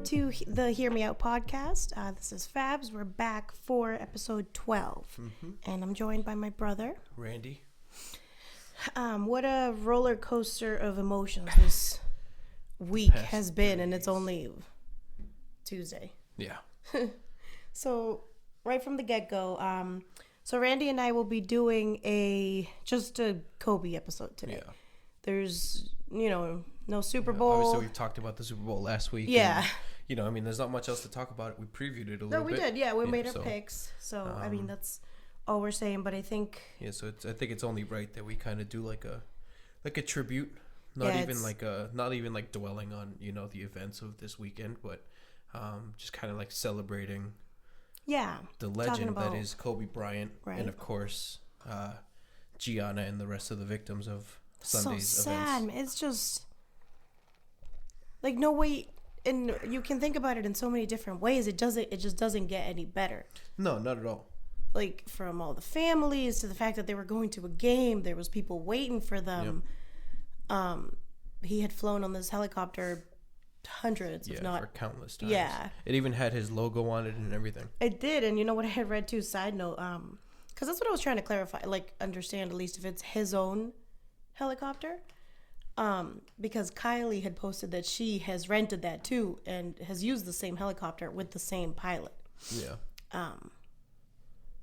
to the Hear Me Out podcast. This is Fabs. We're back for episode 12. And I'm joined by my brother, Randy. What a roller coaster of emotions this week has been, and it's only Tuesday. Yeah. So, right from the get-go, so Randy and I will be doing just a Kobe episode today. Yeah. There's, no Super Bowl. Obviously, we've talked about the Super Bowl last week. Yeah. And, there's not much else to talk about. We previewed it a little bit. No, we did. Yeah, we made our picks. So, that's all we're saying. But I think... Yeah, so I think it's only right that we kind of do like a tribute. Not even like dwelling on, the events of this weekend, but just kind of like celebrating the legend that is Kobe Bryant. Right. And, of course, Gianna and the rest of the victims of Sunday's so sad. events. It's just... Like, no way, and you can think about it in so many different ways. It just doesn't get any better. No, not at all. Like, from all the families to the fact that they were going to a game, there was people waiting for them. Yep. He had flown on this helicopter hundreds, if not... for countless times. Yeah. It even had his logo on it and everything. It did, and you know what I had read too, side note, because that's what I was trying to clarify, like, understand at least if it's his own helicopter. Because Kylie had posted that she has rented that too and has used the same helicopter with the same pilot. Yeah.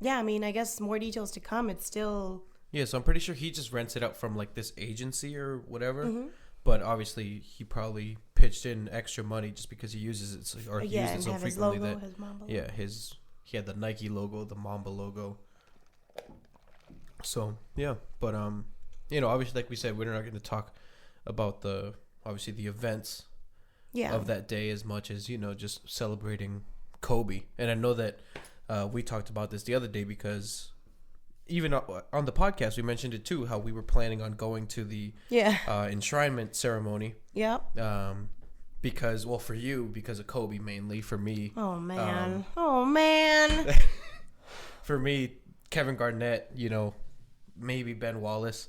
Yeah, I mean, I guess more details to come. It's still... Yeah, so I'm pretty sure he just rents it out from like this agency or whatever. Mm-hmm. But obviously he probably pitched in extra money just because he uses it he used it so frequently his logo, his Mamba logo. He had the Nike logo, the Mamba logo. So, yeah, but obviously like we said, we're not going to talk about the events of that day as much as just celebrating Kobe. And I know that we talked about this the other day because even on the podcast we mentioned it too, how we were planning on going to the enshrinement ceremony. Yep. Because of Kobe mainly. For me, oh man for me, Kevin Garnett, maybe Ben Wallace.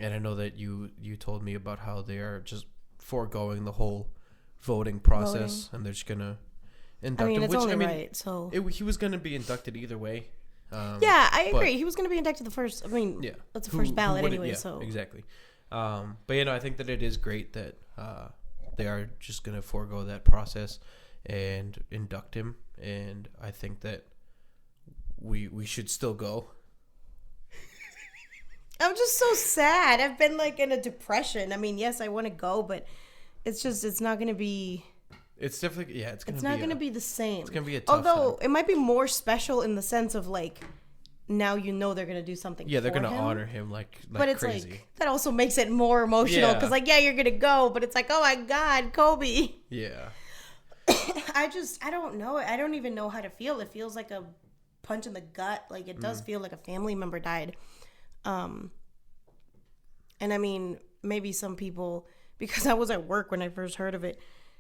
And I know that you told me about how they are just foregoing the whole voting process, and they're just gonna induct him. It's only right. So he was gonna be inducted either way. I agree. He was gonna be inducted the first. That's the first ballot anyway. So exactly. But I think that it is great that they are just gonna forego that process and induct him, and I think that we should still go. I'm just so sad. I've been like in a depression. I mean, yes, I want to go, but it's not going to be... It's definitely, it's not going to be the same. It's going to be a tough Although, time. It might be more special in the sense of like, now they're going to do something for him. Yeah, they're going to honor him like but it's crazy. Like, that also makes it more emotional because you're going to go, but it's like, oh my God, Kobe. Yeah. I don't know. I don't even know how to feel. It feels like a punch in the gut. Like it does feel like a family member died. And I mean, maybe some people, because I was at work when I first heard of it.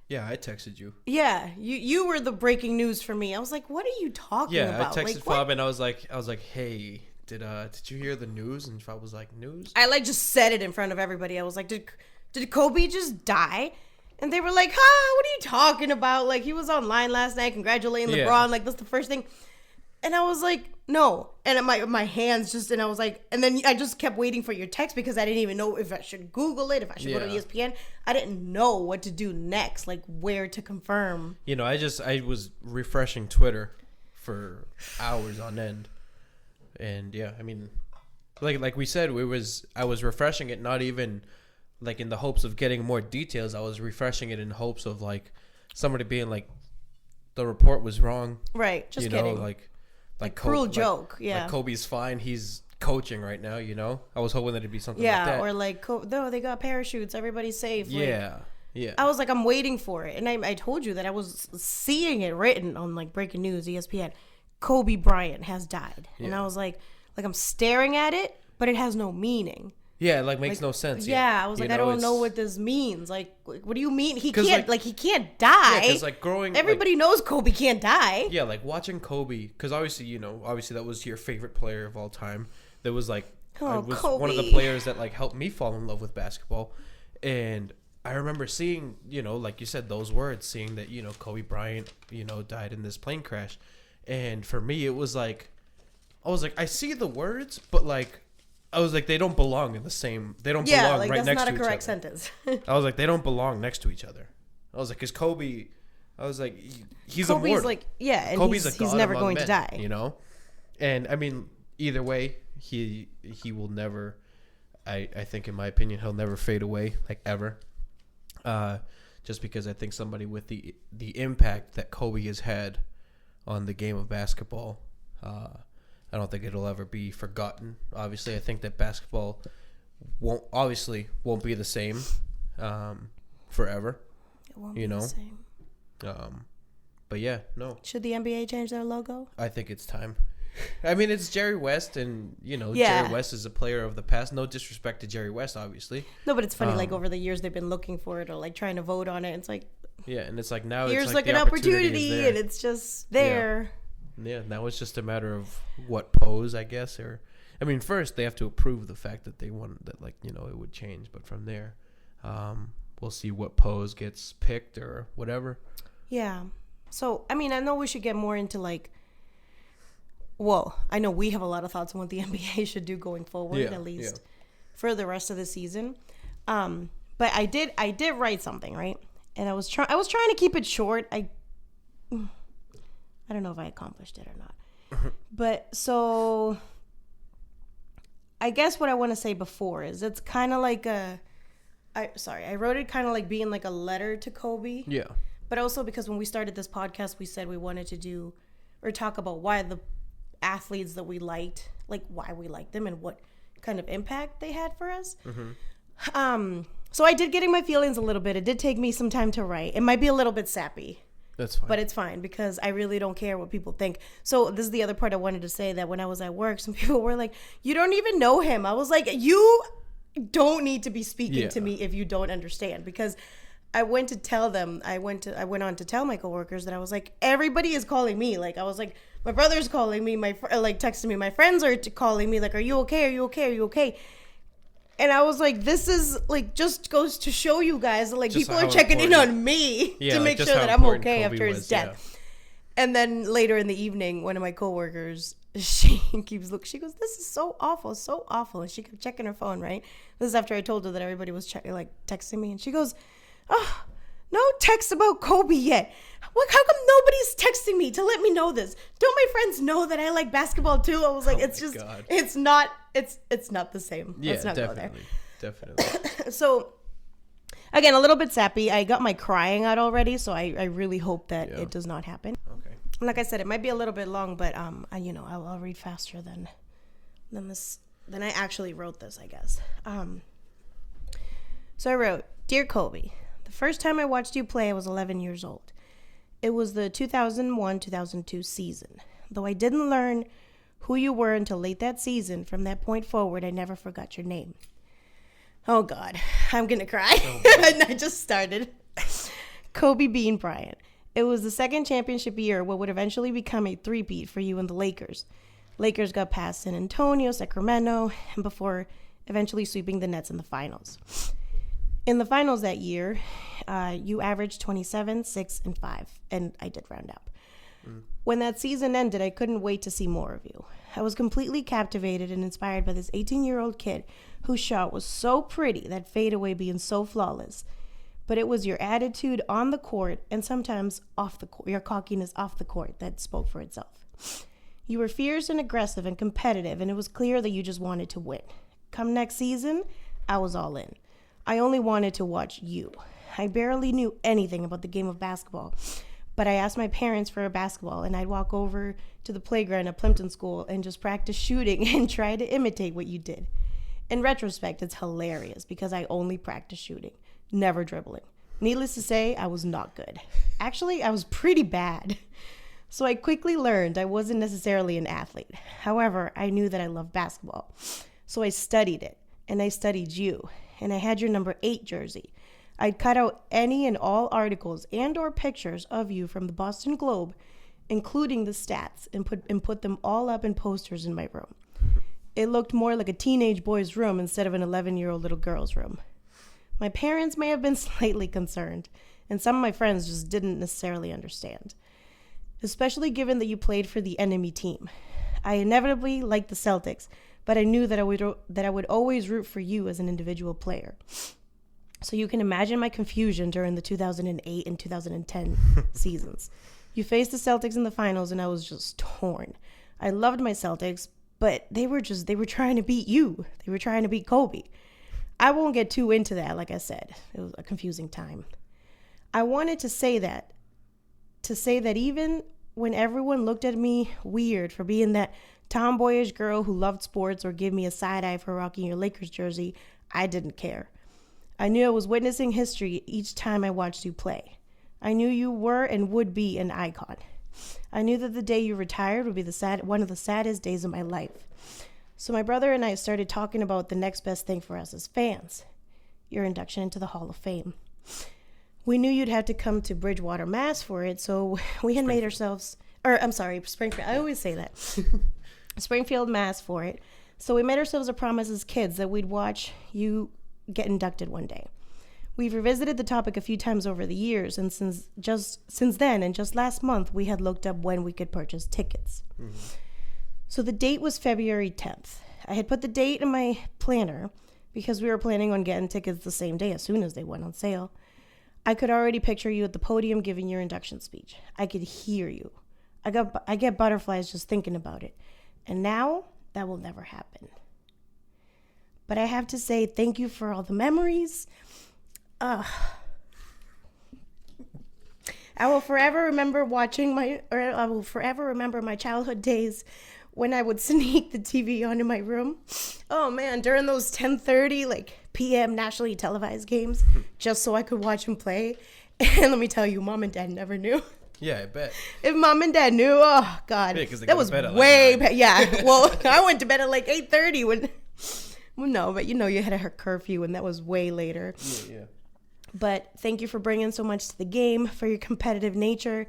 Yeah, I texted you. Yeah, you were the breaking news for me. I was like, what are you talking about? Yeah, I texted Fab and I was like, hey, did you hear the news? And Fab was like, news? I just said it in front of everybody. I was like, did Kobe just die? And they were like, what are you talking about? Like, he was online last night congratulating LeBron. Like, that's the first thing. And I was like, no. And my hands just, and I was like, and then I just kept waiting for your text because I didn't even know if I should Google it, if I should go to ESPN. I didn't know what to do next, like where to confirm. I was refreshing Twitter for hours on end. And yeah, I mean, like we said, I was refreshing it, not even like in the hopes of getting more details. I was refreshing it in hopes of like somebody being like, the report was wrong. Right. Just kidding. Like cruel joke, yeah. Like Kobe's fine. He's coaching right now, I was hoping that it'd be something like that. Yeah, or like, no, they got parachutes. Everybody's safe. Yeah, yeah. I was like, I'm waiting for it. And I told you that I was seeing it written on like breaking news, ESPN. Kobe Bryant has died. Yeah. And I was like I'm staring at it, but it has no meaning. Yeah, it makes no sense. Yeah, I was like, I don't know what this means. Like, what do you mean? He can't, he can't die. Yeah, because growing... Everybody knows Kobe can't die. Yeah, watching Kobe, because obviously that was your favorite player of all time. That was Kobe. One of the players that helped me fall in love with basketball. And I remember seeing, like you said, those words, seeing that, Kobe Bryant, died in this plane crash. And for me, it was like, I was like, I see the words, but like, I was like, they don't belong in the same, they don't belong like, right next to each other. Yeah, that's not a correct sentence. I was like, they don't belong next to each other. I was like, because Kobe, I was like, he's Kobe's immortal. Like, yeah, and Kobe's he's never going to die. And I mean, either way, he will never, I think in my opinion, he'll never fade away, like ever. Just because I think somebody with the impact that Kobe has had on the game of basketball, I don't think it'll ever be forgotten. Obviously, I think that basketball won't be the same forever. It won't be the same. But yeah, no. Should the NBA change their logo? I think it's time. I mean, it's Jerry West, and Jerry West is a player of the past. No disrespect to Jerry West, obviously. No, but it's funny. Like over the years, they've been looking for it or like trying to vote on it. It's like, yeah, and it's like now here's it's like an opportunity, and it's just there. Yeah, now it's just a matter of what pose, I guess. Or, I mean, first they have to approve the fact that they want that, like it would change. But from there, we'll see what pose gets picked or whatever. Yeah. So I mean, I know we should get more into like. Well, I know we have a lot of thoughts on what the NBA should do going forward, at least for the rest of the season. But I did write something, right? And I was trying to keep it short. I don't know if I accomplished it or not. But so I guess what I want to say before is it's kind of like I wrote it kind of like being like a letter to Kobe. Yeah. But also because when we started this podcast, we said we wanted to do or talk about why the athletes that we liked, like why we liked them and what kind of impact they had for us. Mm-hmm. So I did get in my feelings a little bit. It did take me some time to write. It might be a little bit sappy. That's fine. But it's fine because I really don't care what people think. So this is the other part I wanted to say, that when I was at work, some people were like, you don't even know him. I was like, you don't need to be speaking to me if you don't understand, because I went to tell them, I went on to tell my coworkers that I was like, everybody is calling me. Like, I was like, my brother's calling me, texting me. My friends are calling me, like, are you okay? Are you okay? Are you okay? And I was like, this is, like, just goes to show you guys that, like, people are checking in on me to make sure that I'm okay after his death. Yeah. And then later in the evening, one of my coworkers, she goes, this is so awful, so awful. And she kept checking her phone, right? This is after I told her that everybody was texting me. And she goes, oh, no text about Kobe yet. How come nobody's texting me to let me know this? Don't my friends know that I like basketball too? I was like, it's not the same. Yeah, let's not definitely, go there. Definitely. So, again, a little bit sappy. I got my crying out already, so I really hope that it does not happen. Okay. Like I said, it might be a little bit long, but I'll read faster than I actually wrote this, I guess. So I wrote, Dear Kobe, the first time I watched you play, I was 11 years old. It was the 2001-2002 season. Though I didn't learn who you were until late that season, from that point forward, I never forgot your name. Oh, God. I'm going to cry. Oh, I just started. Kobe Bean Bryant. It was the second championship year, what would eventually become a three-peat for you and the Lakers. Lakers got past San Antonio, Sacramento, and before eventually sweeping the Nets in the finals. In the finals that year, you averaged 27, 6, and 5, and I did round up. When that season ended, I couldn't wait to see more of you. I was completely captivated and inspired by this 18-year-old kid whose shot was so pretty, that fadeaway being so flawless. But it was your attitude on the court and sometimes off the court, your cockiness off the court, that spoke for itself. You were fierce and aggressive and competitive, and it was clear that you just wanted to win. Come next season, I was all in. I only wanted to watch you. I barely knew anything about the game of basketball, but I asked my parents for a basketball, and I'd walk over to the playground at Plimpton School and just practice shooting and try to imitate what you did. In retrospect, it's hilarious because I only practiced shooting, never dribbling. Needless to say, I was not good. Actually, I was pretty bad. So I quickly learned I wasn't necessarily an athlete. However, I knew that I loved basketball. So I studied it, and I studied you, and I had your number 8 jersey. I'd cut out any and all articles and or pictures of you from the Boston Globe, including the stats, and put them all up in posters in my room. It looked more like a teenage boy's room instead of an 11-year-old little girl's room. My parents may have been slightly concerned, and some of my friends just didn't necessarily understand, especially given that you played for the enemy team. I inevitably liked the Celtics, but I knew that I would always root for you as an individual player. So you can imagine my confusion during the 2008 and 2010 seasons. You faced the Celtics in the finals, and I was just torn. I loved my Celtics, but they were trying to beat you. They were trying to beat Kobe. I won't get too into that, like I said. It was a confusing time. I wanted to say that even when everyone looked at me weird for being that tomboyish girl who loved sports or give me a side eye for rocking your Lakers jersey, I didn't care. I knew I was witnessing history each time I watched you play. I knew you were and would be an icon. I knew that the day you retired would be one of the saddest days of my life. So my brother and I started talking about the next best thing for us as fans, your induction into the Hall of Fame. We knew you'd have to come to Bridgewater, Mass for it, so we had made ourselves, Springfield, I always say that. Springfield, Mass for it. So we made ourselves a promise as kids that we'd watch you get inducted one day. We've revisited the topic a few times over the years, and since then, and just last month, we had looked up when we could purchase tickets. Mm-hmm. So the date was February 10th. I had put the date in my planner because we were planning on getting tickets the same day as soon as they went on sale. I could already picture you at the podium giving your induction speech. I could hear you. I get butterflies just thinking about it. And now, that will never happen. But I have to say thank you for all the memories. I will forever remember my childhood days when I would sneak the TV onto my room. Oh man, during those 10:30 p.m. nationally televised games, just so I could watch them play. And let me tell you, Mom and Dad never knew. Yeah, I bet. If Mom and Dad knew, oh God, yeah, that was way better. Yeah, well, I went to bed at 8:30 when. Well, no, but you had a curfew, and that was way later. Yeah. But thank you for bringing so much to the game, for your competitive nature,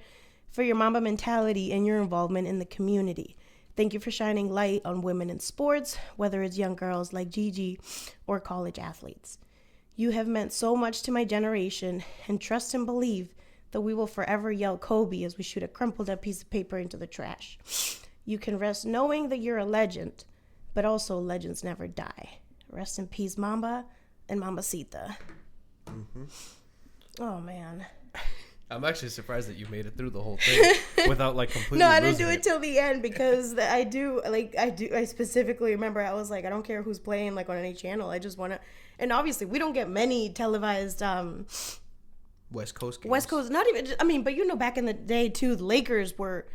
for your Mamba mentality, and your involvement in the community. Thank you for shining light on women in sports, whether it's young girls like Gigi or college athletes. You have meant so much to my generation, and trust and believe that we will forever yell Kobe as we shoot a crumpled up piece of paper into the trash. You can rest knowing that you're a legend, but also legends never die. Rest in peace, Mamba and Mambacita. Mm-hmm. Oh, man. I'm actually surprised that you made it through the whole thing without completely No, I didn't do it till the end because I specifically remember I was like, I don't care who's playing on any channel. I just want to, and obviously we don't get many televised West Coast games. West Coast, not even, but back in the day too, the Lakers were,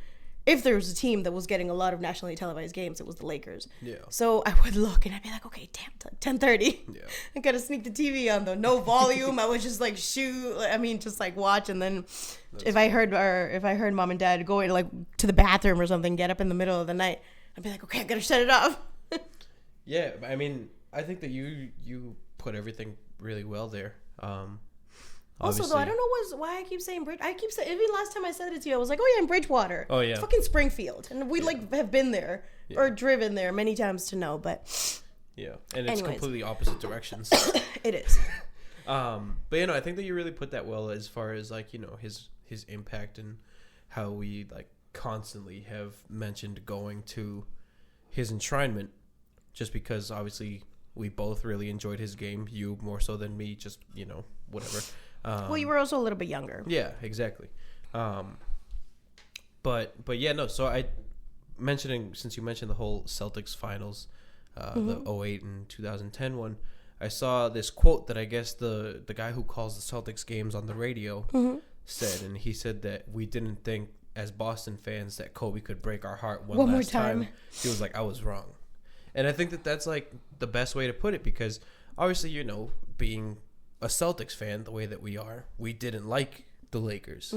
if there was a team that was getting a lot of nationally televised games, it was the Lakers. Yeah. So I would look and I'd be like, okay, damn, 10:30. Yeah. I gotta sneak the TV on though, no volume. I would just watch, and then if I heard Mom and Dad going to the bathroom or something, get up in the middle of the night, I'd be like, okay, I gotta shut it off. Yeah, I mean, I think that you put everything really well there. Also, though, I don't know why I keep saying even last time I said it to you, I was like, oh yeah, in Bridgewater. Oh yeah. Fucking Springfield. And we have been there or driven there many times to know, but. Yeah. And it's completely opposite directions. It is. But I think that you really put that well as far as his impact and how we constantly have mentioned going to his enshrinement, just because obviously we both really enjoyed his game. You more so than me, just whatever. Well, you were also a little bit younger. Yeah, exactly. But yeah, no. So since you mentioned the whole Celtics finals, the 08 and 2010 one, I saw this quote that I guess the guy who calls the Celtics games on the radio said, and he said that we didn't think as Boston fans that Kobe could break our heart one last time. He was like, I was wrong. And I think that that's the best way to put it, because obviously, being a Celtics fan the way that we are, we didn't like the Lakers,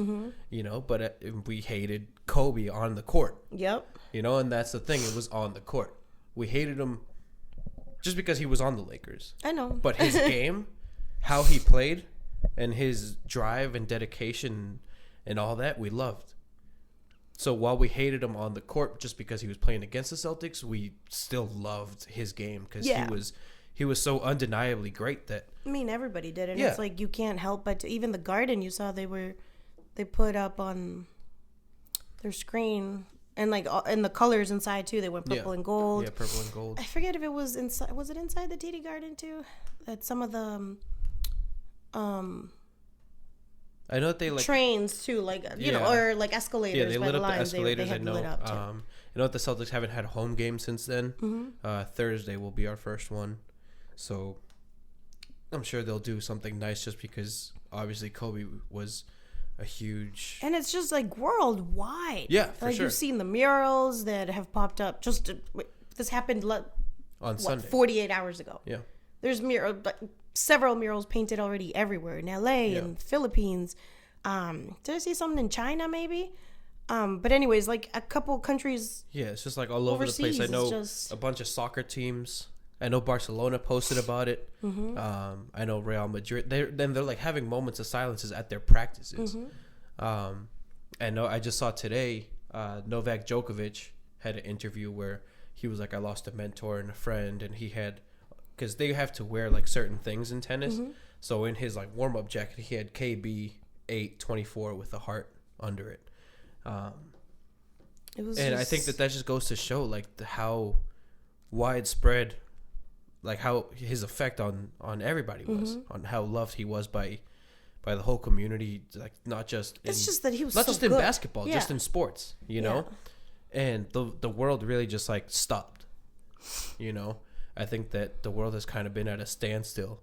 but we hated Kobe on the court. Yep. And that's the thing. It was on the court. We hated him just because he was on the Lakers. I know. But his game, how he played, and his drive and dedication and all that, we loved. So while we hated him on the court just because he was playing against the Celtics, we still loved his game because he was so undeniably great that. I mean, everybody did, and it's like you can't help but even the Garden. You saw they put up on their screen. And like and the colors inside too, they went purple and gold. Yeah, purple and gold. I forget if it was inside. Was it inside the TD Garden too? That some of the I know that they like trains too, like you know, or like escalators. Yeah, they lit up the lines. escalators. They I know. Lit up too. I know that the Celtics haven't had a home game since then. Mm-hmm. Thursday will be our first one, so I'm sure they'll do something nice. Just because obviously Kobe was a huge, and it's just like worldwide. Yeah, for like sure. You've seen the murals that have popped up. Just this happened on Sunday, 48 hours ago. Yeah, there's several murals painted already everywhere in LA and Philippines. Did I see something in China maybe? But anyways, like a couple countries. Yeah, it's just like all over the place. I know a bunch of soccer teams. I know Barcelona posted about it. Mm-hmm. I know Real Madrid. They're like having moments of silences at their practices. Mm-hmm. I know. I just saw today. Novak Djokovic had an interview where he was like, "I lost a mentor and a friend," and he had, because they have to wear like certain things in tennis. Mm-hmm. So in his like warm up jacket, he had KB 824 with a heart under it. I think that just goes to show like how widespread. Like how his effect on everybody was, on how loved he was by the whole community, like not just it's just that he was not so just good. In basketball, just in sports, you know, and the world really just like stopped, you know. I think that the world has kind of been at a standstill.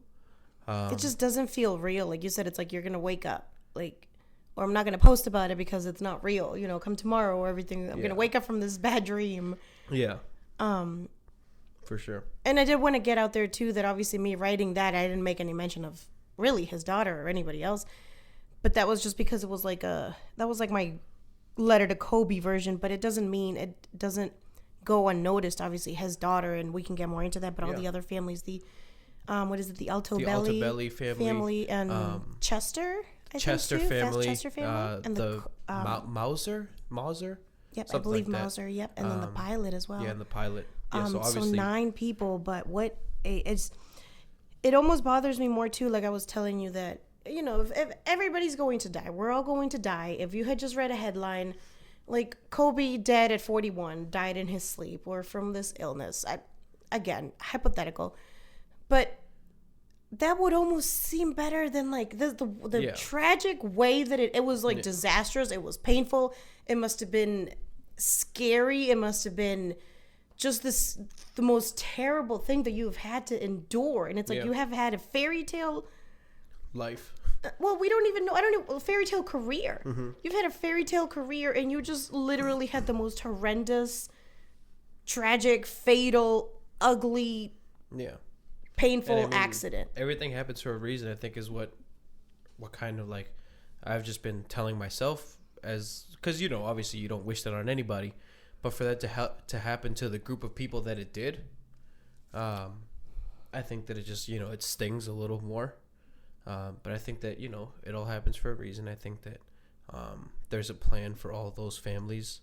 It just doesn't feel real, like you said. It's like you're gonna wake up, like, or I'm not gonna post about it because it's not real, you know. Come tomorrow or everything, I'm gonna wake up from this bad dream. Yeah. For sure. And I did want to get out there too that obviously me writing that, I didn't make any mention of really his daughter or anybody else, but that was just because it was like that was like my letter to Kobe version. But it doesn't mean it doesn't go unnoticed. Obviously his daughter, and we can get more into that, but all the other families, the what is it, the Altobelli family and Chester family, and the Mauser. Yep, I believe like Mauser. Yep, and then the pilot as well. Yeah, and the pilot. Yeah, so 9 people, but it almost bothers me more too. Like I was telling you that, you know, if everybody's going to die, we're all going to die. If you had just read a headline like Kobe dead at 41, died in his sleep or from this illness, again, hypothetical, but that would almost seem better than like the tragic way that it was like disastrous. It was painful. It must have been scary. It must have been just the most terrible thing that you've had to endure. And it's like you have had a fairy tale life. Well, we don't even know. I don't know. Fairy tale career. Mm-hmm. You've had a fairy tale career, and you just literally had the most horrendous, tragic, fatal, ugly, painful accident. Everything happens for a reason, I think, is what kind of like I've just been telling myself, as because, you know, obviously you don't wish that on anybody, but for that to happen to the group of people that it did, I think that it just, you know, it stings a little more. But I think that, you know, it all happens for a reason. I think that there's a plan for all those families.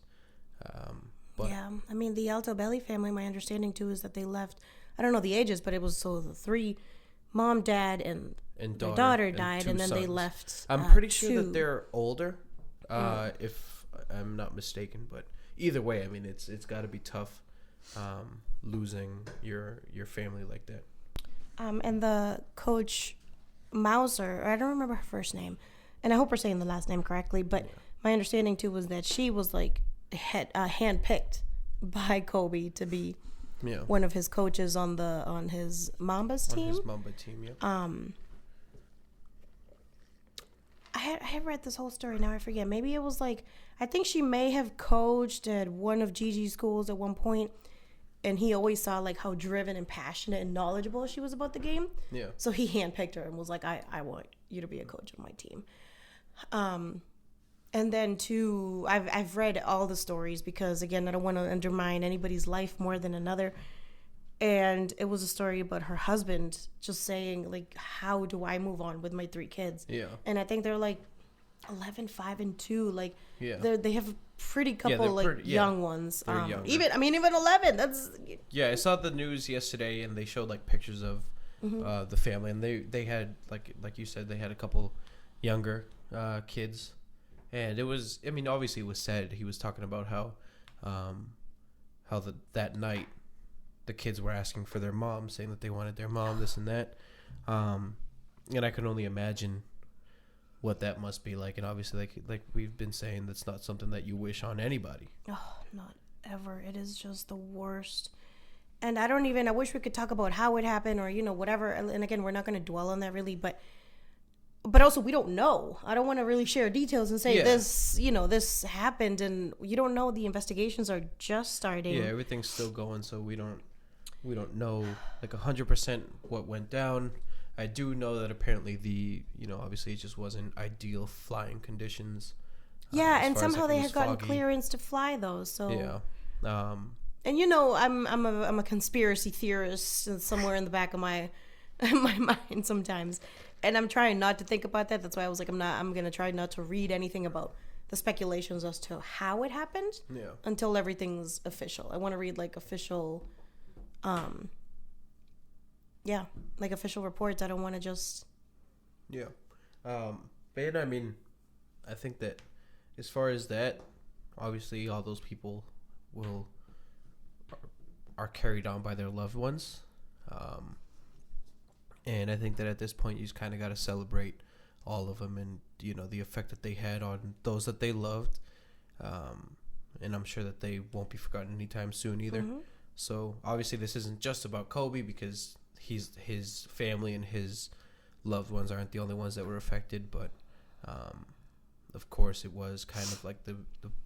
But yeah, I mean, the Altobelli family, my understanding too is that they left, I don't know the ages, but it was so the 3, mom, dad, and daughter died, and then sons. They left. I'm pretty sure that they're older, if I'm not mistaken. But either way, I mean, it's got to be tough losing your family like that. And the coach Mauser, I don't remember her first name, and I hope we're saying the last name correctly, but my understanding too was that she was like handpicked by Kobe to be one of his coaches on his Mamba's team. On his Mamba team, yeah. I had read this whole story, now I forget. Maybe it was like, I think she may have coached at one of Gigi's schools at one point, and he always saw like how driven and passionate and knowledgeable she was about the game. Yeah. So he handpicked her and was like, I want you to be a coach of my team. And then too, I've read all the stories because, again, I don't want to undermine anybody's life more than another. And it was a story about her husband just saying, like, how do I move on with my 3 kids? Yeah. And I think they're like 11, 5, and 2. Like, yeah, they have a pretty couple young ones. Even 11. That's yeah. I saw the news yesterday, and they showed like pictures of the family, and they had like you said, they had a couple younger kids, and it was. I mean, obviously, it was sad. He was talking about how that night the kids were asking for their mom, saying that they wanted their mom, this and that, and I can only imagine what that must be like. And obviously, like we've been saying, that's not something that you wish on anybody. Oh, not ever. It is just the worst. And I wish we could talk about how it happened or, whatever. And again, we're not going to dwell on that really, but also we don't know. I don't want to really share details and say this, this happened, and you don't know. The investigations are just starting. Yeah, everything's still going, so we don't know like 100% what went down. I do know that apparently obviously it just wasn't ideal flying conditions. Yeah, and somehow they had gotten clearance to fly those. So yeah. And I'm a conspiracy theorist somewhere in the back of my mind sometimes, and I'm trying not to think about that. That's why I was like, I'm gonna try not to read anything about the speculations as to how it happened. Yeah. Until everything's official. I want to read like official, like official reports. I don't want to just. Yeah, but I mean, I think that as far as that, obviously all those people are carried on by their loved ones, and I think that at this point you just kind of got to celebrate all of them, and the effect that they had on those that they loved, and I'm sure that they won't be forgotten anytime soon either. Mm-hmm. So obviously this isn't just about Kobe, because his family and his loved ones aren't the only ones that were affected, but of course it was kind of like the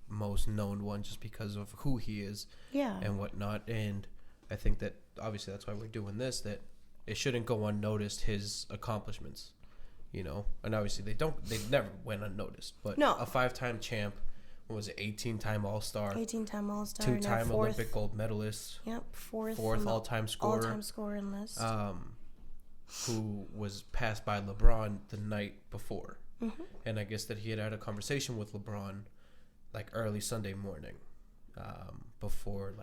most known one just because of who he is, and whatnot. And I think that obviously that's why we're doing this, that it shouldn't go unnoticed, his accomplishments, and obviously they never went unnoticed, but no. A 5-time champ, what was it, 18-time All-Star, 2-time Olympic gold medalist, fourth all-time scorer in list, who was passed by LeBron the night before. Mm-hmm. And I guess that he had a conversation with LeBron like early Sunday morning, before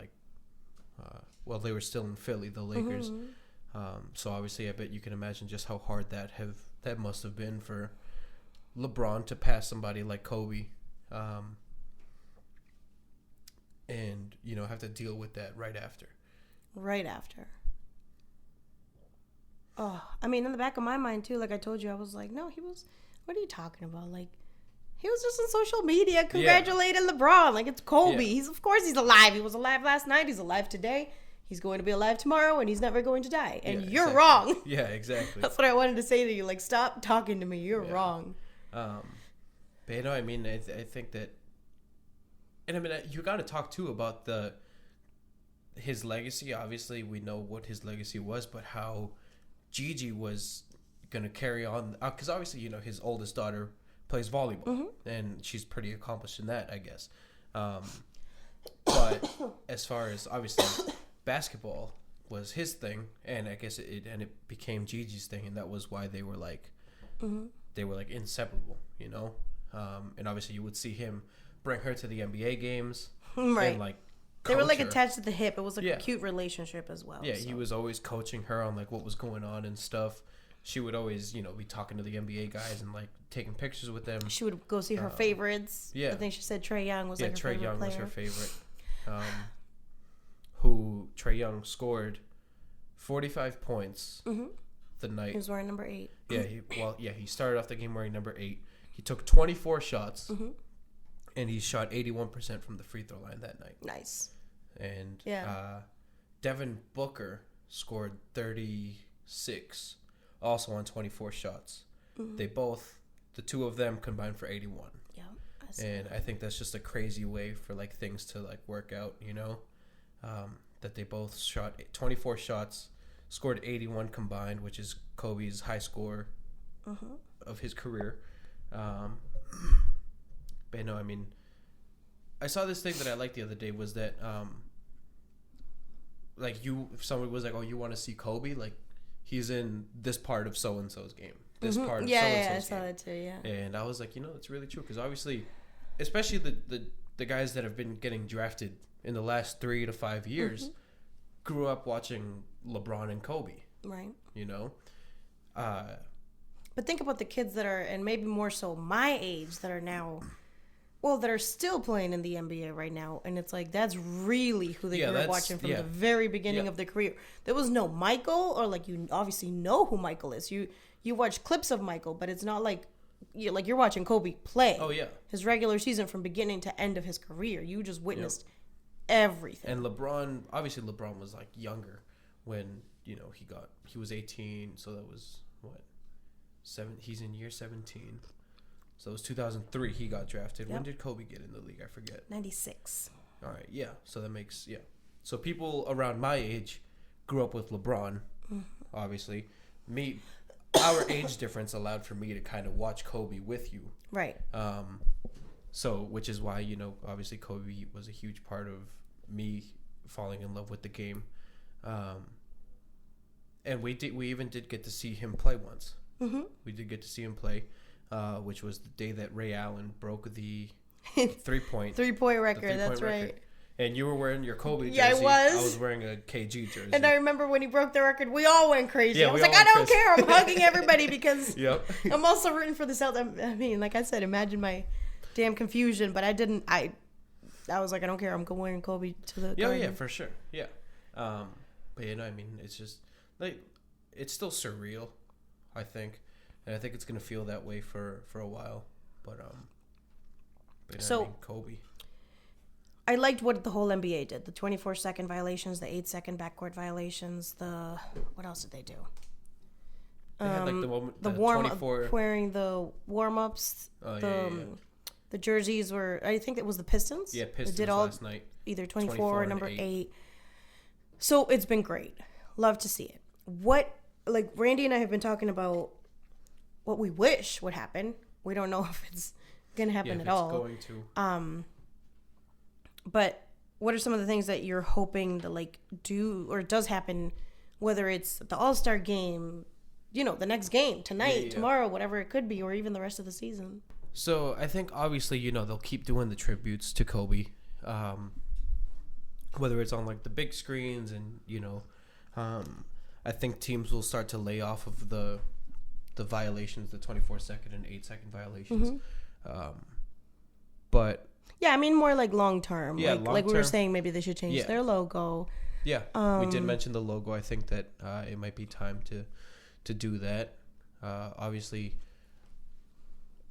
they were still in Philly, the Lakers. Mm-hmm. So obviously I bet you can imagine just how hard that must have been for LeBron to pass somebody like Kobe, and have to deal with that right after. Oh, I mean, in the back of my mind too, like I told you, I was like, no, what are you talking about? Like, he was just on social media congratulating LeBron. Like, it's Kobe. Yeah. Of course he's alive. He was alive last night. He's alive today. He's going to be alive tomorrow, and he's never going to die. And you're wrong. Yeah, exactly. That's what I wanted to say to you. Like, stop talking to me. You're wrong. But I mean, I think that, and I mean, you got to talk too about his legacy. Obviously, we know what his legacy was, but how Gigi was going to carry on, because obviously his oldest daughter plays volleyball, mm-hmm. and she's pretty accomplished in that, I guess, but as far as obviously basketball was his thing, and I guess it became Gigi's thing, and that was why they were like inseparable, and obviously you would see him bring her to the NBA games, right? And like they were like attached to the hip. It was like a cute relationship as well. Yeah, so. He was always coaching her on like what was going on and stuff. She would always, be talking to the NBA guys and like taking pictures with them. She would go see her favorites. Yeah, I think she said Trae Young was like her favorite player. Yeah, Trae Young was her favorite. Who Trae Young scored 45 points mm-hmm. the night. He was wearing number 8. Yeah, he started off the game wearing number 8. He took 24 shots, mm-hmm. and he shot 81% from the free throw line that night. Nice. And Devin Booker scored 36, also on 24 shots. Mm-hmm. The two of them combined for 81. Yeah. And I think that's just a crazy way for like things to like work out, that they both shot 24 shots, scored 81 combined, which is Kobe's high score mm-hmm. of his career. But no, I mean, I saw this thing that I liked the other day was that, if somebody was like, oh, you want to see Kobe? Like, he's in this part of so-and-so's game. this part of I saw that too. Yeah, and I was like, it's really true because obviously, especially the guys that have been getting drafted in the last 3 to 5 years, grew up watching LeBron and Kobe. Right. But think about the kids that are, and maybe more so my age, that are now, that are still playing in the NBA right now. And it's like, that's really who they grew up watching from the very beginning of their career. There was no Michael, or like, you obviously know who Michael is. You watch clips of Michael, but it's not like you're watching Kobe play. Oh, yeah. His regular season from beginning to end of his career. You just witnessed everything. And LeBron was like younger when, he was 18. So that was he's in year 17. So it was 2003 he got drafted. When did Kobe get in the league? I forget. 96. All right, yeah. So that makes, So people around my age grew up with LeBron, obviously. Our age difference allowed for me to kind of watch Kobe with you. Right. So, which is why, obviously Kobe was a huge part of me falling in love with the game. And we even did get to see him play once. Mm-hmm. We did get to see him play, which was the day that Ray Allen broke the three-point record. That's right. And you were wearing your Kobe jersey. Yeah, I was. I was wearing a KG jersey. And I remember when he broke the record, we all went crazy. I was like, I don't care. I'm hugging everybody because I'm also rooting for the Celtics. I mean, like I said, imagine my damn confusion. But I didn't. I was like, I don't care. I'm going Kobe to the Garden. Yeah, for sure. Yeah. But I mean, it's just like, it's still surreal, I think. And I think it's going to feel that way for a while. But I mean, Kobe. I liked what the whole NBA did. The 24-second violations, the 8-second backcourt violations, what else did they do? They had like the warm-up, wearing the warm-ups. The jerseys were, I think it was the Pistons. Yeah, Pistons did all last night. Either 24 or number 8. So it's been great. Love to see it. Randy and I have been talking about what we wish would happen. We don't know if it's going to happen at all. Going to. But what are some of the things that you're hoping to do or does happen, whether it's the All-Star game, the next game, tonight, tomorrow, whatever it could be, or even the rest of the season? So I think obviously, they'll keep doing the tributes to Kobe, whether it's on the big screens and, I think teams will start to lay off of the violations, the 24-second and 8-second violations. But yeah, I mean more long term. Yeah, like we were saying, maybe they should change their logo. Yeah, we did mention the logo. I think that it might be time to do that. Obviously,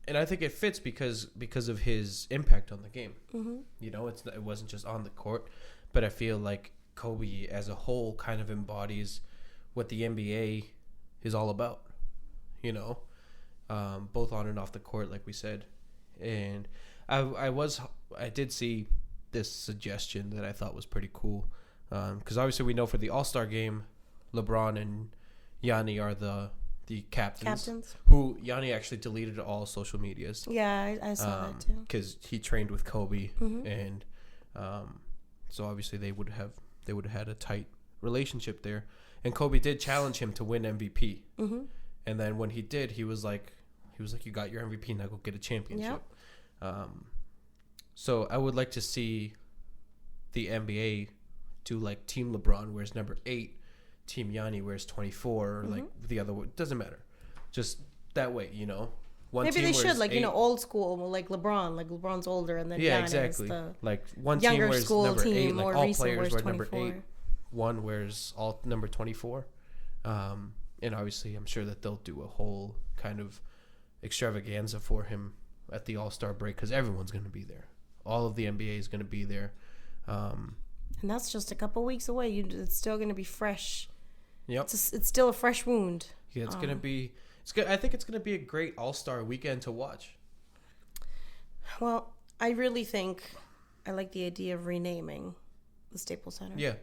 and I think it fits because of his impact on the game. Mm-hmm. It wasn't just on the court, but I feel like Kobe as a whole kind of embodies what the NBA is all about. Both on and off the court, like we said, and I did see this suggestion that I thought was pretty cool, because obviously we know for the All-Star game, LeBron and Yanni are the captains. Who Yanni actually deleted all social medias. Yeah, I saw that too. Because he trained with Kobe, and so obviously they would have had a tight relationship there. And Kobe did challenge him to win MVP. Mm-hmm. And then when he did, he was like, you got your MVP, now go get a championship. Yep. So I would like to see the NBA do Team LeBron wears number 8, Team Yanni wears 24, or the other one. Doesn't matter. Just that way, One Maybe team they should, 8. Old school, like LeBron. LeBron's older, and then Yanni exactly. Is the one team wears number 8, more all players wear 24. number 8. One wears all number 24. And obviously, I'm sure that they'll do a whole kind of extravaganza for him at the All-Star break because everyone's going to be there. All of the NBA is going to be there. And that's just a couple weeks away. It's still going to be fresh. Yep. It's still a fresh wound. Yeah, it's going to be... I think it's going to be a great All-Star weekend to watch. Well, I really think I like the idea of renaming the Staples Center. Yeah.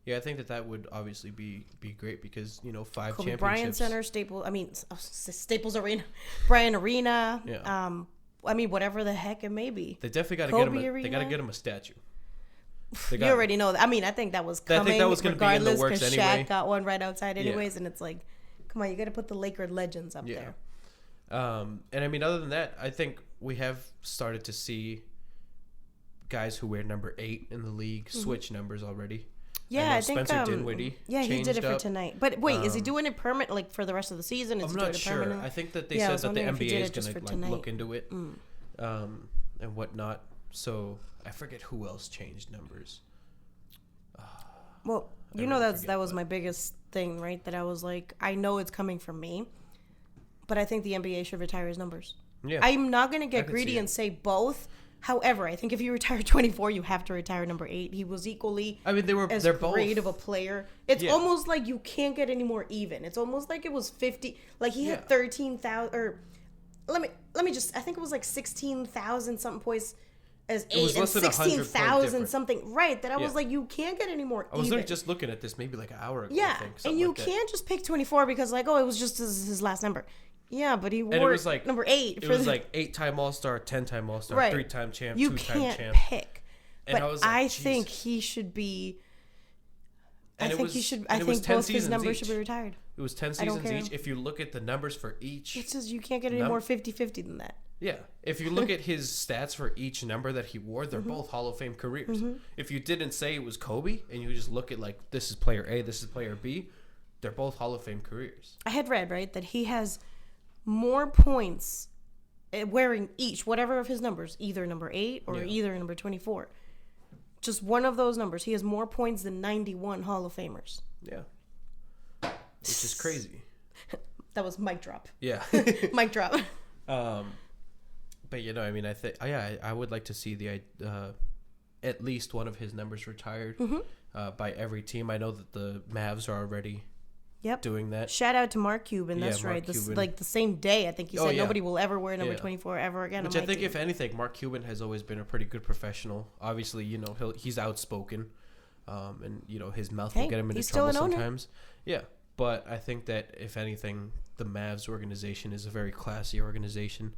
Yeah, I think that would obviously be great because, 5 Kobe championships. Bryant Center, Staples Arena, Bryant Arena. Yeah. Whatever the heck it may be. They definitely got to get him a statue. You already know that. I mean, I think that was coming. I think that was going to be in the works anyway. Shaq got one right outside anyways, and it's like, come on, you got to put the Laker legends up there. And I mean, other than that, I think we have started to see guys who wear number 8 in the league switch numbers already. Yeah, I think Spencer Dinwiddie. Yeah, he did it for tonight. But wait, is he doing it permanent, like for the rest of the season? I'm not sure. I think that they said that the NBA is going to like look into it, and whatnot. So I forget who else changed numbers. Well, you know that was my biggest thing, right? That I was like, I know it's coming from me, but I think the NBA should retire his numbers. Yeah, I'm not going to get greedy and say both. However, I think if you retire 24, you have to retire number 8. He was equally they're great of a player. It's almost like you can't get any more even. It's almost like it was 50. Like he had 13,000 or let me just. I think it was like 16,000 something points as 8 and 16,000 something. Right. That I was like, you can't get any more. I was just looking at this maybe like an hour ago. Yeah, I think, and you can't just pick 24 because like it was just his last number. Yeah, but he wore it was like, number 8. It was like 8-time All-Star, 10-time All-Star, 3-time champ, 2-time champ. You can't pick. And but I think he should be. I think both his numbers should be retired. It was 10 seasons each. If you look at the numbers for each, it says you can't get any more 50-50 than that. Yeah, if you look at his stats for each number that he wore, they're both Hall of Fame careers. If you didn't say it was Kobe and you just look at like this is player A, this is player B, they're both Hall of Fame careers. I had read that he has more points wearing each, whatever of his numbers, either number 8 or either number 24. Just one of those numbers. He has more points than 91 Hall of Famers. Yeah. Which is crazy. That was mic drop. Yeah. Mic drop. But I mean, I think, I would like to see the at least one of his numbers retired by every team. I know that the Mavs are already doing that. Shout out to Mark Cuban. That's right. This like the same day. I think he said nobody will ever wear number 24 ever again. Which I think, if anything, Mark Cuban has always been a pretty good professional. Obviously, he's outspoken, and his mouth will get him into trouble sometimes. Yeah, but I think that if anything, the Mavs organization is a very classy organization.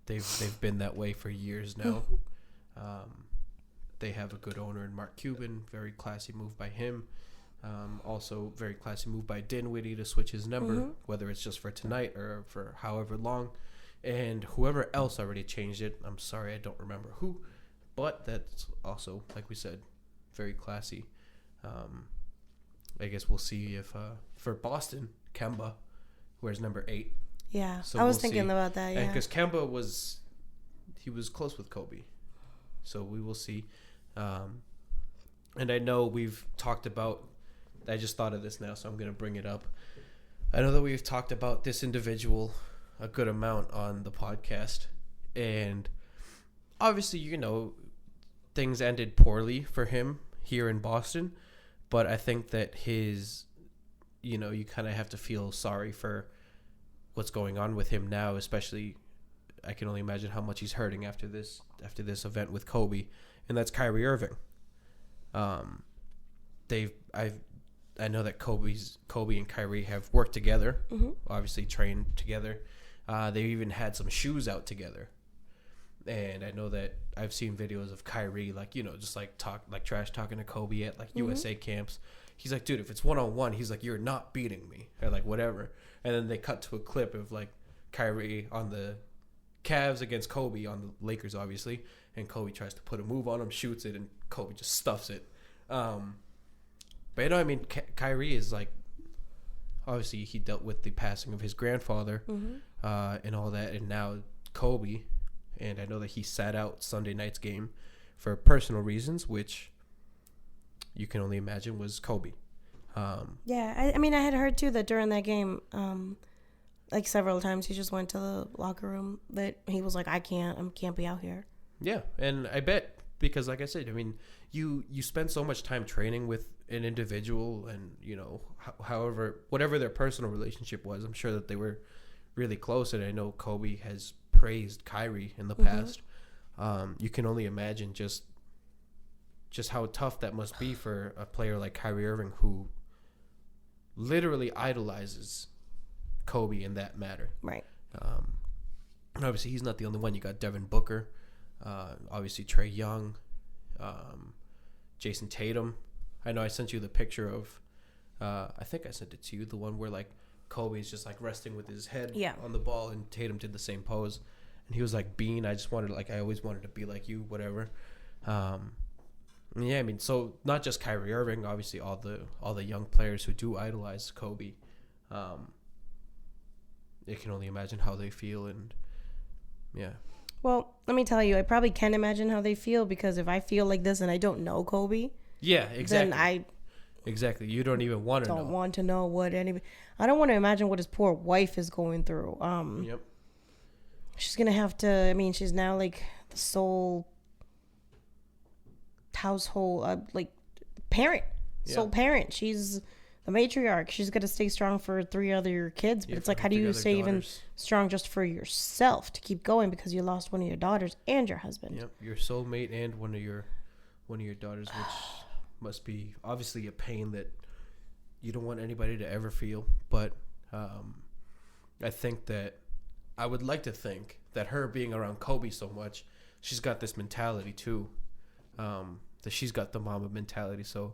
They've been that way for years now. They have a good owner in Mark Cuban. Very classy move by him. Also, very classy move by Dinwiddie to switch his number, whether it's just for tonight or for however long. And whoever else already changed it, I'm sorry, I don't remember who. But that's also, like we said, very classy. I guess we'll see if, for Boston, Kemba wears number 8. Yeah, so I was thinking about that, yeah. Because Kemba was close with Kobe. So we will see. And I know we've talked about, I just thought of this now, so I'm going to bring it up. I know that we've talked about this individual a good amount on the podcast. And obviously, things ended poorly for him here in Boston. But I think that his, you kind of have to feel sorry for what's going on with him now, especially I can only imagine how much he's hurting after this event with Kobe. And that's Kyrie Irving. I know that Kobe and Kyrie have worked together, obviously trained together. They even had some shoes out together. And I know that I've seen videos of Kyrie, just trash talking to Kobe at USA camps. He's like, dude, if it's 1-on-1, he's like, you're not beating me, or whatever. And then they cut to a clip of Kyrie on the Cavs against Kobe on the Lakers, obviously. And Kobe tries to put a move on him, shoots it, and Kobe just stuffs it. But Kyrie is obviously he dealt with the passing of his grandfather and all that, and now Kobe, and I know that he sat out Sunday night's game for personal reasons, which you can only imagine was Kobe. Yeah, I had heard too that during that game, several times he just went to the locker room that he was like, I can't be out here. Yeah, and I bet because, like I said, you spend so much time training with an individual, and whatever their personal relationship was, I'm sure that they were really close. And I know Kobe has praised Kyrie in the past. You can only imagine just how tough that must be for a player like Kyrie Irving, who literally idolizes Kobe in that matter. Right. And obviously he's not the only one. You got Devin Booker, obviously Trae Young, Jason Tatum. I know I sent you the picture of, I think I sent it to you, the one where Kobe's just like resting with his head Yeah. on the ball, and Tatum did the same pose, and he was like, "Bean, I always wanted to be like you, whatever." Yeah, I mean, so not just Kyrie Irving, obviously all the young players who do idolize Kobe, you can only imagine how they feel, and yeah. Well, let me tell you, I probably can imagine how they feel, because if I feel like this and I don't know Kobe, yeah, exactly. Then exactly. You don't even want to know. Don't want to know what anybody. I don't want to imagine what his poor wife is going through. Yep. She's gonna have to. I mean, she's now like the sole household, like parent, sole parent. She's the matriarch. She's gonna stay strong for 3 other kids. But it's like, how do you stay even strong just for yourself to keep going, because you lost one of your daughters and your husband? Yep, your soulmate and one of your daughters, which must be obviously a pain that you don't want anybody to ever feel. But I think that I would like to think that her being around Kobe so much, she's got this mentality too. That she's got the Mamba mentality. So,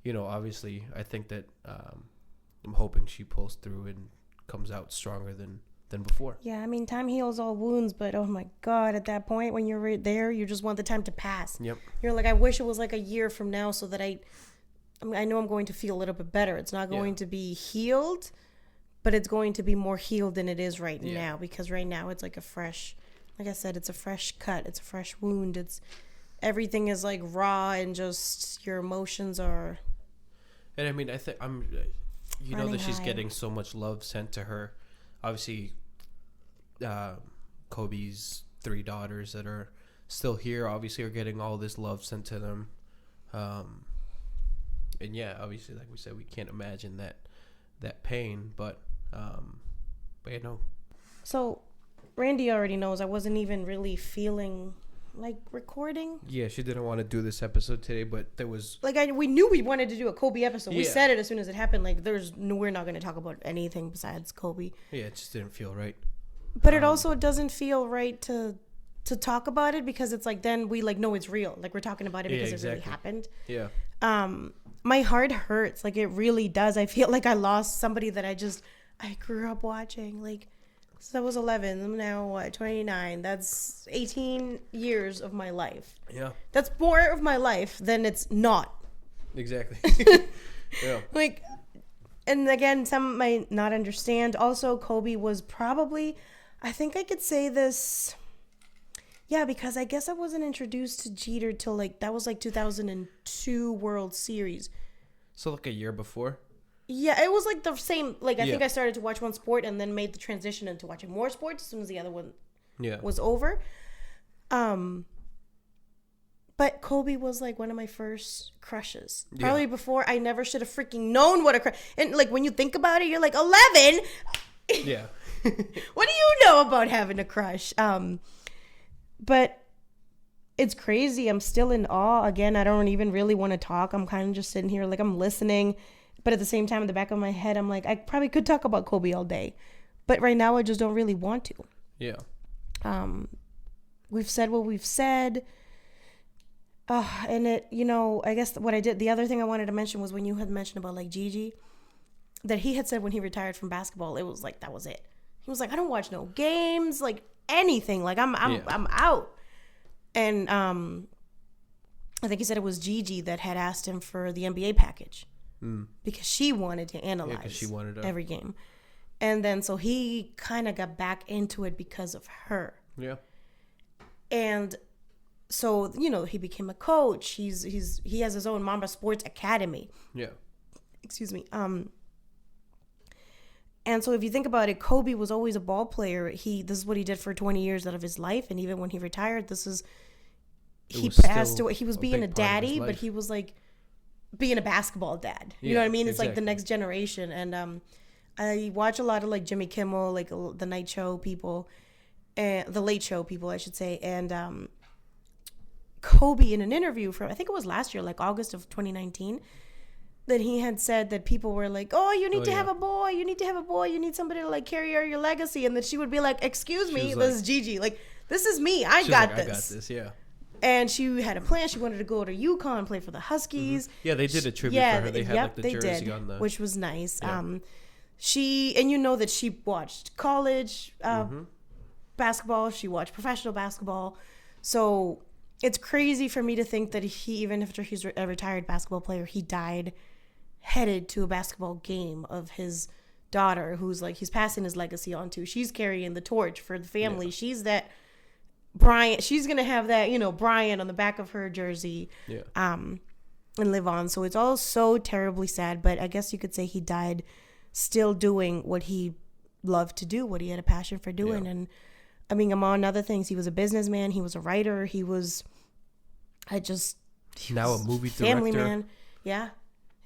obviously, I think that I'm hoping she pulls through and comes out stronger than before. Yeah, I mean, time heals all wounds, but oh my God, at that point when you're right there, you just want the time to pass. Yep. You're like, I wish it was like a year from now, so that I know I'm going to feel a little bit better. It's not going to be healed, but it's going to be more healed than it is right now, because right now it's like like I said, it's a fresh cut. It's a fresh wound. Everything is like raw, and just your emotions are. And I mean, I think that she's getting so much love sent to her. Obviously, Kobe's 3 daughters that are still here, obviously, are getting all this love sent to them. And yeah, obviously, like we said, we can't imagine that pain, but So, Randy already knows I wasn't even really feeling like recording. Yeah, she didn't want to do this episode today, but there was we knew we wanted to do a Kobe episode. We said it as soon as it happened. Like, we're not going to talk about anything besides Kobe. Yeah, it just didn't feel right. But it also doesn't feel right to talk about it, because it's like, then we know it's real. Like, we're talking about it because it really happened. Yeah. My heart hurts. Like, it really does. I feel like I lost somebody that I grew up watching. Like, so I was 11. I'm now 29. That's 18 years of my life. Yeah. That's more of my life than it's not. Exactly. Yeah. Like, and again, some might not understand. Also, Kobe was probably, I think I could say this. Yeah, because I guess I wasn't introduced to Jeter till that was 2002 World Series. So a year before? Yeah, it was the same. I think I started to watch one sport and then made the transition into watching more sports as soon as the other one was over. But Kobe was one of my first crushes. Probably before I never should have freaking known what a crush. And when you think about it, you're 11. Yeah. What do you know about having a crush? But it's crazy. I'm still in awe. Again, I don't even really want to talk. I'm kind of just sitting here I'm listening. But at the same time, in the back of my head, I'm I probably could talk about Kobe all day. But right now, I just don't really want to. Yeah. We've said what we've said. And it, I guess what I did, the other thing I wanted to mention was when you had mentioned about Gigi, that he had said when he retired from basketball, it was that was it. He was I don't watch no games, anything. I'm out. And I think he said it was Gigi that had asked him for the NBA package. Because she wanted to analyze every game. And then so he kind of got back into it because of her. Yeah. And so, he became a coach. He has his own Mamba Sports Academy. Yeah. Excuse me. And so if you think about it, Kobe was always a ball player. This is what he did for 20 years out of his life. And even when he retired, he passed away. He was being a daddy, but he was being a basketball dad. You know what I mean? It's the next generation. And I watch a lot of Jimmy Kimmel, the night show people, and the late show people, I should say. And Kobe, in an interview from, I think it was last year, August of 2019, that he had said that people were oh, you need to have a boy. You need to have a boy. You need somebody to carry your legacy. And that she would be excuse me, this is Gigi. This is me. I got this. I got this, yeah. And she had a plan. She wanted to go to UConn and play for the Huskies. Mm-hmm. Yeah, they did a tribute for her. They had the jersey did, on the... which was nice. Yeah. and you know that she watched college basketball, she watched professional basketball. So it's crazy for me to think that even after he's a retired basketball player, he died headed to a basketball game of his daughter, who's like, he's passing his legacy on to. She's carrying the torch for the family. She's that Bryant. She's going to have that, Bryant on the back of her jersey and live on. So it's all so terribly sad. But I guess you could say he died still doing what he loved to do, what he had a passion for doing. And I mean, among other things, he was a businessman. He was a writer. He was a movie family director. Man. Yeah.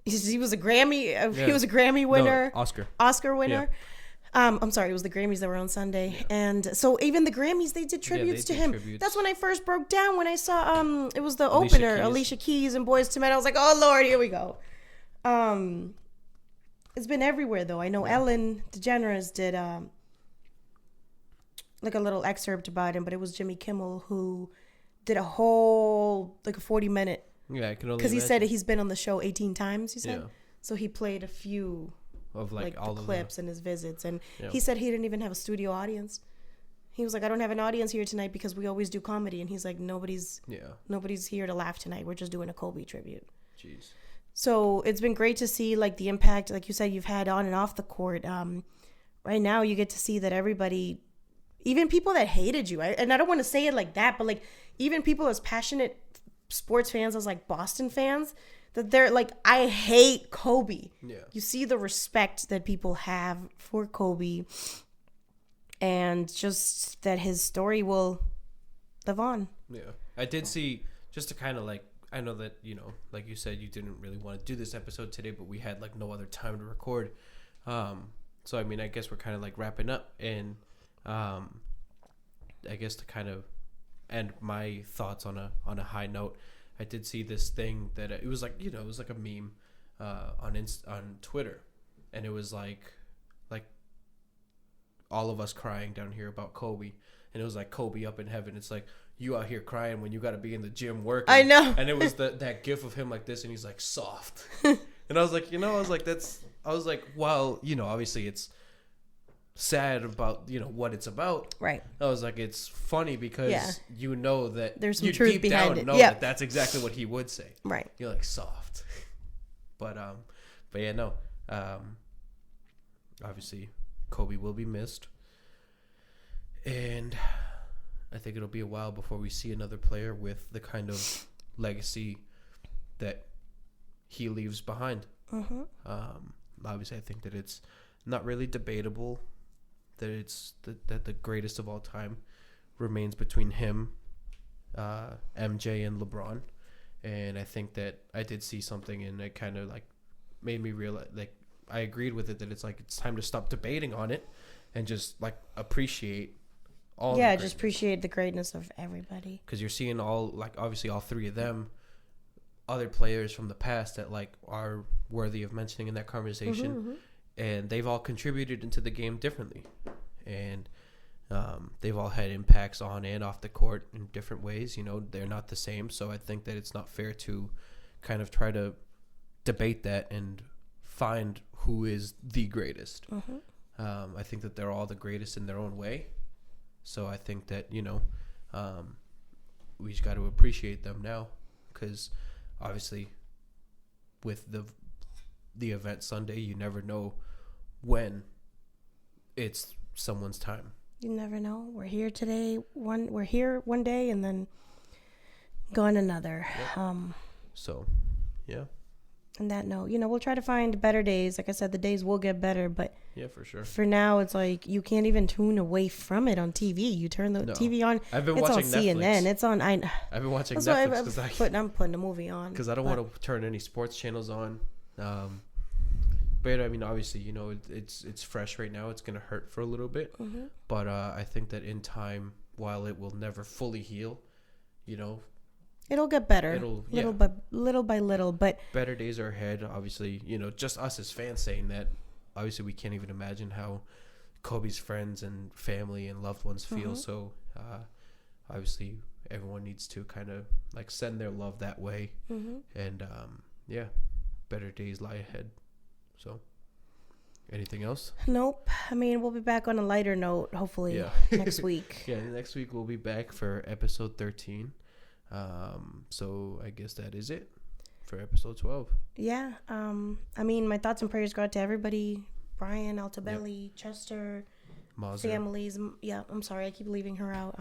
He was a Grammy. He was a Grammy winner. No, Oscar winner. Yeah. I'm sorry, it was the Grammys that were on Sunday. Yeah. And so even the Grammys, they did tributes to him. That's when I first broke down, when I saw it was the opener, Alicia Keys and Boyz II Men. I was like, oh Lord, here we go. It's been everywhere though. I know Ellen DeGeneres did like a little excerpt about him, but it was Jimmy Kimmel who did a whole like a 40-minute. Yeah, I can only because he said he's been on the show 18 times. He said so. He played a few of like all the of clips and his visits, and he said he didn't even have a studio audience. He was like, I don't have an audience here tonight because we always do comedy, and he's like, nobody's here to laugh tonight. We're just doing a Kobe tribute. Jeez. So it's been great to see like the impact, like you said, you've had on and off the court. Right now, you get to see that everybody, even people that hated you, and I don't want to say it like that, but like even people as passionate sports fans as like Boston fans, that they're like, I hate Kobe. Yeah. You see the respect that people have for Kobe, and just that his story will live on. Yeah. I did see, just to kind of like, I know that, like you said, you didn't really want to do this episode today, but we had like no other time to record. So, I mean, I guess we're kind of like wrapping up, and I guess to kind of end my thoughts on a high note, I did see this thing that it was like, it was like a meme on Twitter, and it was like all of us crying down here about Kobe, and it was like Kobe up in heaven. It's like, you out here crying when you got to be in the gym working. I know. And it was that gif of him like this, and he's like soft. And I was like, well, obviously it's sad about what it's about. Right. I was like, it's funny because that there's some truth behind it. That that's exactly what he would say. Right. You're like soft. But yeah, no. Obviously Kobe will be missed, and I think it'll be a while before we see another player with the kind of legacy that he leaves behind. Mm-hmm. Obviously, I think that it's not really debatable that it's that the greatest of all time remains between him, MJ, and LeBron. And I think that I did see something, and it kind of like made me realize, like, I agreed with it, that it's like it's time to stop debating on it and just like appreciate all. Yeah, just appreciate the greatness of everybody. Because you're seeing obviously all three of them, other players from the past that like are worthy of mentioning in that conversation, mm-hmm. and they've all contributed into the game differently, and they've all had impacts on and off the court in different ways. They're not the same, so I think that it's not fair to kind of try to debate that and find who is the greatest. Mm-hmm. I think that they're all the greatest in their own way. So I think that, we just got to appreciate them now, because obviously with the event Sunday, you never know when it's someone's time. You never know. We're here today. We're here one day and then gone another. Yep. So, yeah. On that note, we'll try to find better days. Like I said, the days will get better, but yeah, for sure. For now, it's like you can't even tune away from it on TV. You turn the TV on. I've been watching Netflix. CNN. It's on. I've been watching Netflix because I'm putting a movie on because I don't want to turn any sports channels on. But I mean, obviously, it's fresh right now. It's gonna hurt for a little bit, mm-hmm. but I think that in time, while it will never fully heal, it'll get better, little by little. But better days are ahead. Obviously, just us as fans saying that. Obviously, we can't even imagine how Kobe's friends and family and loved ones feel. Mm-hmm. So, obviously, everyone needs to kind of like send their love that way. Mm-hmm. And better days lie ahead. So, Anything else? Nope. I mean, we'll be back on a lighter note, hopefully, next week. Yeah, next week we'll be back for episode 13. So I guess that is it for episode 12. Yeah. I mean, my thoughts and prayers go out to everybody. Brian, Altabelli, Chester, Mauser. Families. Yeah, I'm sorry. I keep leaving her out.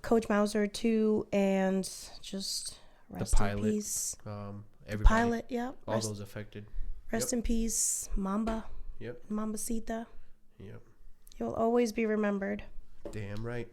Coach Mauser, too. And just rest in peace. Everybody. The pilot, all those affected. Rest in peace, Mamba. Mambacita. You'll always be remembered. Damn right.